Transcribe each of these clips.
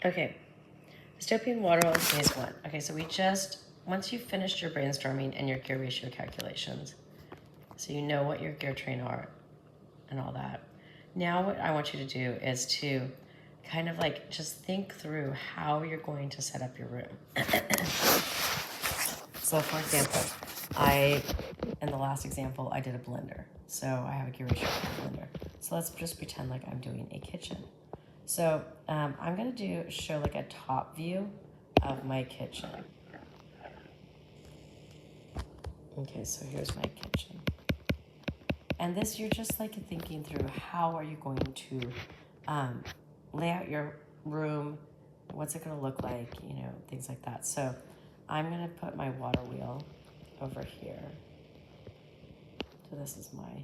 Okay, dystopian water wheel phase one. Okay, so once you've finished your brainstorming and your gear ratio calculations, so you know what your gear train are and all that. Now what I want you to do is to kind of like just think through how you're going to set up your room. So for example, in the last example, I did a blender. So I have a gear ratio for a blender. So let's just pretend like I'm doing a kitchen. So I'm gonna show like a top view of my kitchen. Okay, so here's my kitchen. And this, you're just like thinking through how are you going to lay out your room, what's it gonna look like, things like that. So I'm gonna put my water wheel over here. So this is my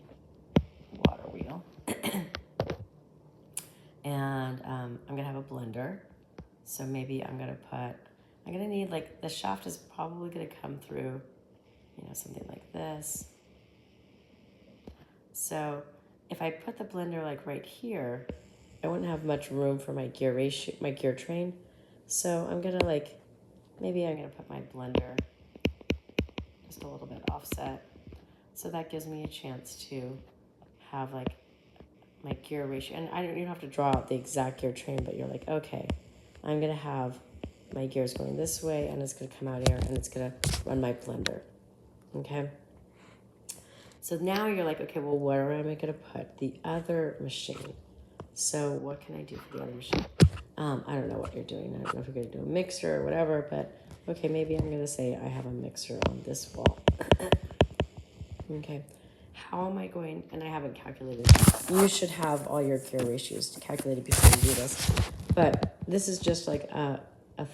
water wheel. And I'm gonna have a blender. So maybe I'm gonna need like, the shaft is probably gonna come through, something like this. So if I put the blender like right here, I wouldn't have much room for my gear ratio, my gear train. So I'm gonna maybe I'm gonna put my blender just a little bit offset. So that gives me a chance to have like my gear ratio. And you don't have to draw out the exact gear train, but you're like, okay, I'm gonna have my gears going this way and it's gonna come out here and it's gonna run my blender, okay? So now you're like, okay, well, where am I gonna put the other machine? So what can I do for the other machine? I don't know what you're doing. I don't know if you're gonna do a mixer or whatever, but okay, maybe I'm gonna say I have a mixer on this wall. Okay, how am I going, and I haven't calculated. You should have all your gear ratios calculated before you do this, but this is just like a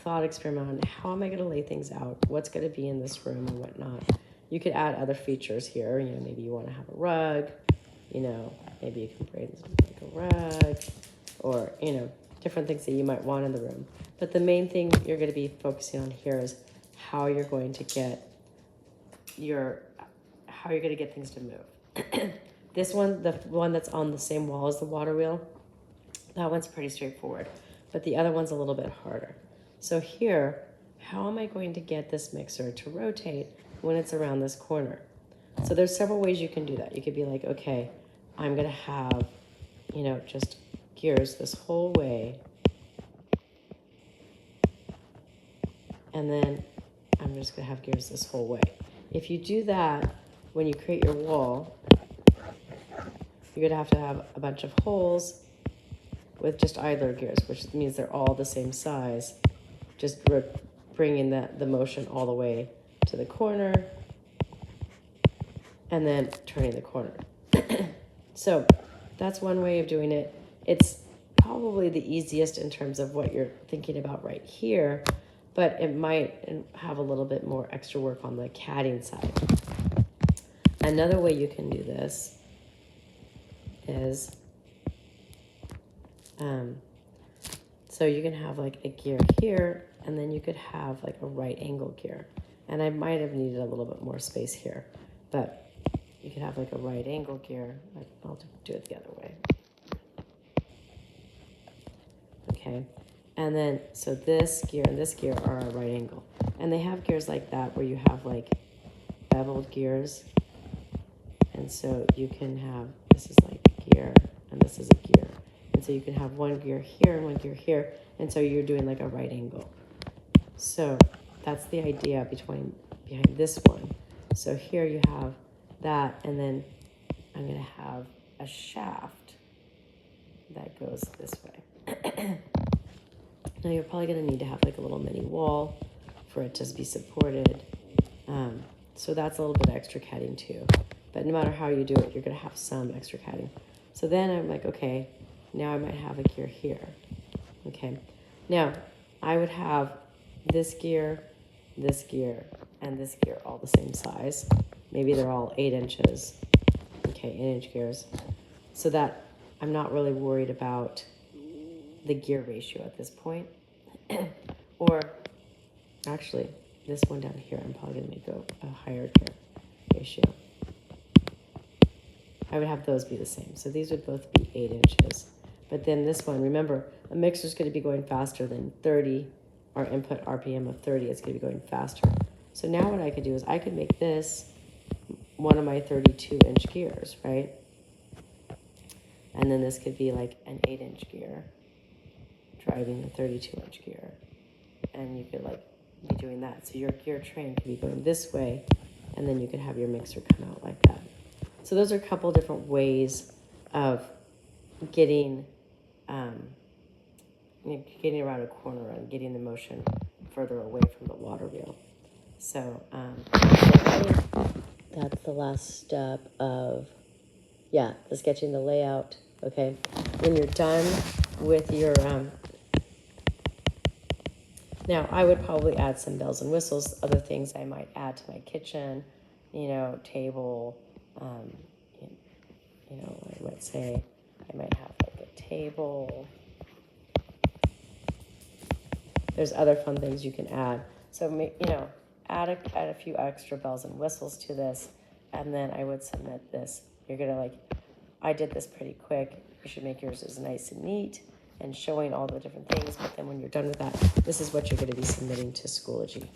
thought experiment on how am I gonna lay things out, what's gonna be in this room and whatnot. You could add other features here, maybe you wanna have a rug, maybe you can bring like a rug, or, different things that you might want in the room. But the main thing you're going to be focusing on here is how you're going to get things to move. This one, the one that's on the same wall as the water wheel, that one's pretty straightforward, but the other one's a little bit harder. So here, how am I going to get this mixer to rotate when it's around this corner? So there's several ways you can do that. You could be like, okay, I'm going to have, just gears this whole way. And then I'm just going to have gears this whole way. If you do that, when you create your wall, you're going to have a bunch of holes with just idler gears, which means they're all the same size. Just bringing the motion all the way to the corner and then turning the corner. So that's one way of doing it. It's probably the easiest in terms of what you're thinking about right here, but it might have a little bit more extra work on the catting side. Another way you can do this is, so you can have like a gear here, and then you could have like a right angle gear. And I might have needed a little bit more space here, but you could have like a right angle gear. I'll do it the other way. Okay, and then, so this gear and this gear are a right angle. And they have gears like that where you have like beveled gears. And so you can have, this is like a gear, and this is a gear. And so you can have one gear here and one gear here. And so you're doing like a right angle. So that's the idea behind this one. So here you have that, and then I'm going to have a shaft that goes this way. Now you're probably going to need to have like a little mini wall for it to be supported. So that's a little bit of extra catting too. But no matter how you do it, you're going to have some extra catting. So then I'm like, okay, now I might have a gear here. Okay. Now I would have this gear, and this gear all the same size. Maybe they're all 8 inches. Okay, 8-inch gears. So that I'm not really worried about the gear ratio at this point. Or actually, this one down here, I'm probably going to make a higher gear ratio. I would have those be the same. So these would both be 8 inches. But then this one, remember, a mixer is going to be going faster than 30. Our input RPM of 30 is going to be going faster. So now what I could do is I could make this one of my 32-inch gears, right? And then this could be like an 8-inch gear driving the 32-inch gear. And you could like be doing that. So your gear train could be going this way, and then you could have your mixer come out like that. So those are a couple different ways of getting getting around a corner and getting the motion further away from the water wheel. So I think that's the last step of, the sketching the layout, okay? When you're done with your, now I would probably add some bells and whistles, other things I might add to my kitchen, table, I might say I might have like a table. There's other fun things you can add. So, add a few extra bells and whistles to this, and then I would submit this. You're going to I did this pretty quick. You should make yours as nice and neat and showing all the different things. But then when you're done with that, this is what you're going to be submitting to Schoology.